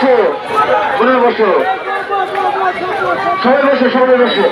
বসো, মনে বসো, সবাই বসো, সবাই বসো।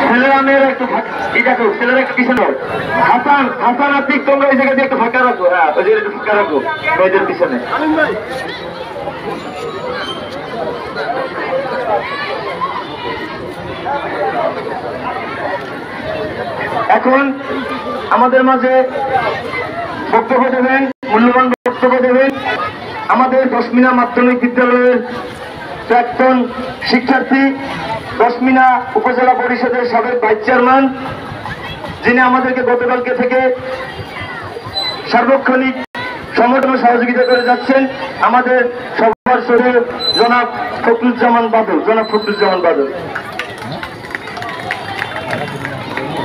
ছেলেরা মেয়েরা একটু ছেলেরা একটু পিছনে হাসান হাসান আতিক তোমরা এই জায়গা দিয়ে একটু ফাঁকা রাখো। হ্যাঁ ওই জায়গায় একটু ফাঁকা রাখো মেয়েদের পিছনে। এখন আমাদের মাঝে বক্তব্য দেবেন, মূল্যবান বক্তব্য দেবেন আমাদের দশমিনা মাধ্যমিক বিদ্যালয়ের প্রাক্তন শিক্ষার্থী, দশমিনা উপজেলা পরিষদের সাবেক ভাইস চেয়ারম্যান, যিনি আমাদেরকে গতকালকে থেকে সার্বক্ষণিক সংগঠন সহযোগিতা করে যাচ্ছেন, আমাদের সবার সরে জনাব ফখরুজ্জামান বাদল। জনাব ফখরুজ্জামান বাদল।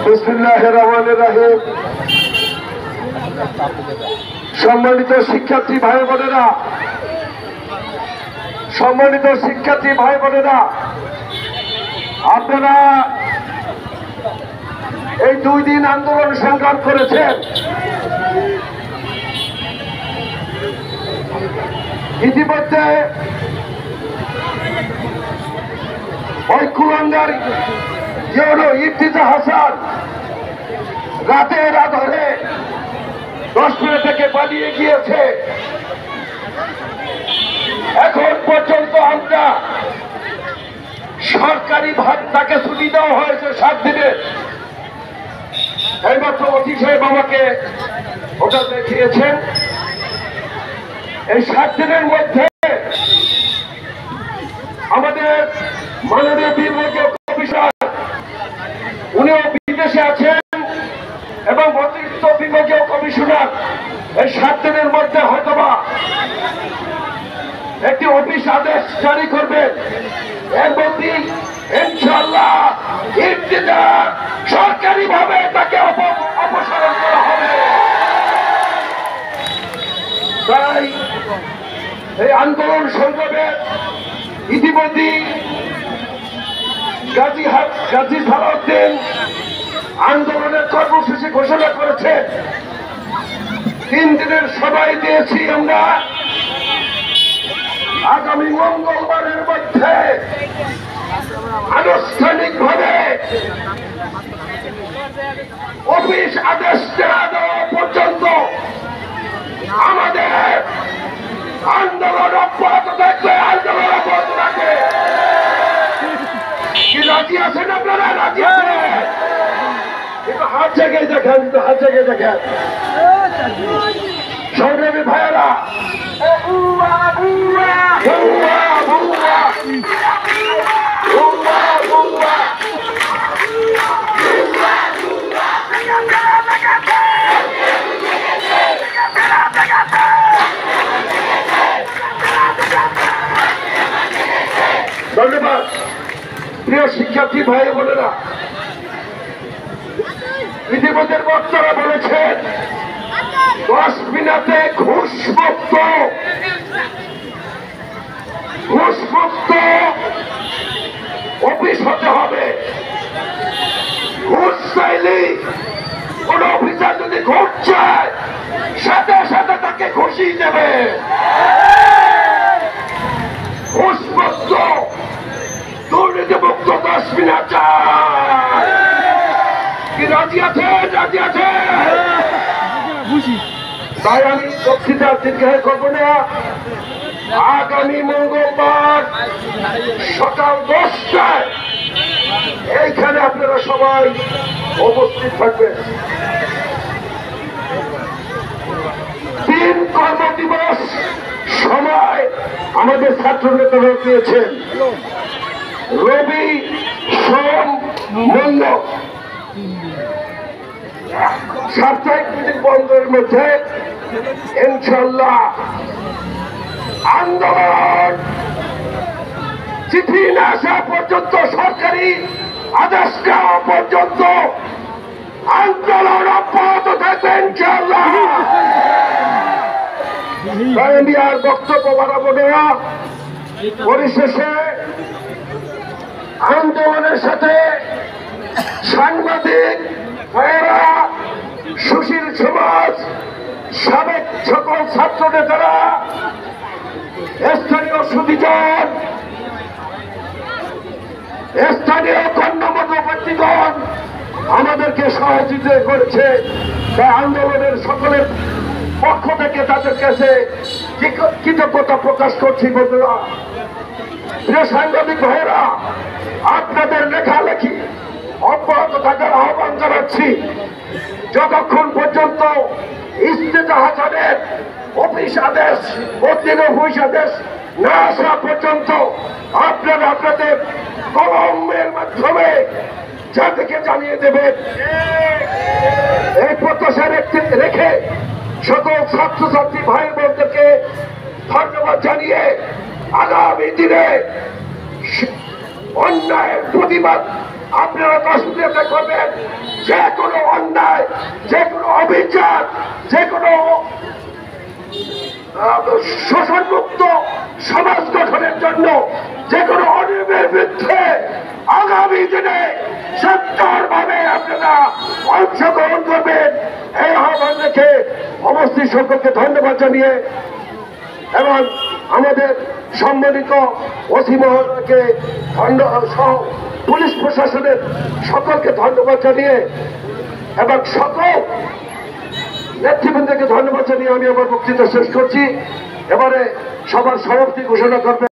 বিসমিল্লাহির রহমানির রহিম। সম্মানিত শিক্ষার্থী ভাই বোনেরা, সম্মানিত শিক্ষার্থী ভাই বোনেরা, আপনারা এই 2 দিন আন্দোলন সংগ্রাম করেছেন। ইতিমধ্যে ওই কুলাঙ্গার ইফতিজা হাসান রাতের আধারে 10 মিনিট থেকে পালিয়ে গিয়েছে। এখন পর্যন্ত আমরা সরকারি ভাগ তাকে ছুটি দেওয়া হয়েছে 7 দিনের। এইমাত্র অতি সাহেব আমাকে ওটা দেখিয়েছেন। এই 7 দিনের মধ্যে আমাদের মাননীয় বিভাগীয় কমিশনার উনিও বিদেশে আছেন এবং অতিরিক্ত বিভাগীয় কমিশনার এই 7 দিনের মধ্যে হয়তোবা একটি অফিস আদেশ জারি করবেন। এর মধ্যে ইনশাআল্লাহ ইফতিজা সরকারি ভাবে তাকে অপসারণ করা হবে। তাই এই আন্দোলন সংগ্রামে ইতিমধ্যে গাজী সালাউদ্দিন আন্দোলনের কর্মসূচি ঘোষণা করেছে। 3 দিনের সভায় দিয়েছি আমরা। আগামী মঙ্গলবারের মধ্যে আনুষ্ঠানিকভাবে অফিস আদেশ দেওয়া পর্যন্ত আমাদের আন্দোলন অব্যাহত থাকবে। আন্দোলন অব্যাহত থাকবে। কি রাজি আছেন আপনারা? রাজি আছেন? কিন্তু হাত জায়গায় দেখেন, হাত জায়গায় দেখেন সংগ্রামী ভাইয়েরা। ধন্যবাদ। প্রিয় শিক্ষার্থী ভাই বোনেরা, ইতিমধ্যে বক্তারা বলেছেন 10 মিনিটে ঘুষ মুক্ত ঘুষমুক্ত অফিস হতে হবে। ঘুষ চাইলে কোন অফিসার যদি ঘুষ চায় সাথে সাথে তাকে ঘুষি দেবে। ঘুষমুক্ত দুর্নীতিমুক্ত কাশ্মীর চায়। কি রাজি আছে? রাজি আছে? তাই আমি বক্তৃতা দীর্ঘায় করবো না। আগামী মঙ্গলবার সকাল 10টায় এইখানে আপনারা সবাই উপস্থিত থাকবেন। 3 কর্মদিবস সময় আমাদের ছাত্র নেতারা পেয়েছেন। রবি, সোম, মঙ্গল সাপ্তাহিক মিটিং বন্ধের মধ্যে ইনশাল্লাহ আন্দোলন চিঠি না আসা পর্যন্ত, সরকারি আদেশ নেওয়া পর্যন্ত আন্দোলন অব্যাহত থাকবে ইনশাল্লাহ। তাই আমি আর বক্তব্য বাড়াবো না। পরিশেষে আন্দোলনের সাথে সাংবাদিক ভাইয়েরা, সুশীল সমাজ, সাবেক সকল ছাত্র নেতারা, স্থানীয় সুবিধান, স্থানীয় গণ্যমান্য ব্যক্তিগণ আমাদেরকে সহযোগিতা করেছে। তাই আন্দোলনের সকলের পক্ষ থেকে তাদের কাছে কৃতজ্ঞতা প্রকাশ করছি। বন্ধুরা, প্রিয় সাংবাদিক ভাইয়েরা, আপনাদের লেখালেখি অব্যাহত থাকার আহ্বান জানাচ্ছি। যতক্ষণ পর্যন্ত ইস্তেজাহারের অফিস আদেশ, বদলির অফিস আদেশ না আসা পর্যন্ত আপনারা আপনাদের কলমের মাধ্যমে জাতিকে জানিয়ে দেবেন। এই প্রত্যাশা রেখে সকল ছাত্রছাত্রী ভাই বোনদেরকে ধন্যবাদ জানিয়ে আগামী দিনে অন্যায়ের প্রতিবাদ আপনারা কাশ্মীরে করবেন। যে কোনো অন্যায়, যে কোনো অবিচার, যে কোনো শোষণমুক্ত সমাজ গঠনের জন্য যে কোনো অনিয়মের বিরুদ্ধে আগামী দিনে সত্তরভাবে আপনারা অংশগ্রহণ করবেন। এই আহ্বান রেখে অবস্থিত সকলকে ধন্যবাদ জানিয়ে এবং আমাদের সম্মানিত ওসি মহোদয়কে সহ পুলিশ প্রশাসনের সকলকে ধন্যবাদ জানিয়ে এবং সকল নেতৃবৃন্দকে ধন্যবাদ জানিয়ে আমি আমার বক্তৃতা শেষ করছি। এবারে সবার সমাপ্তি ঘোষণা করবেন।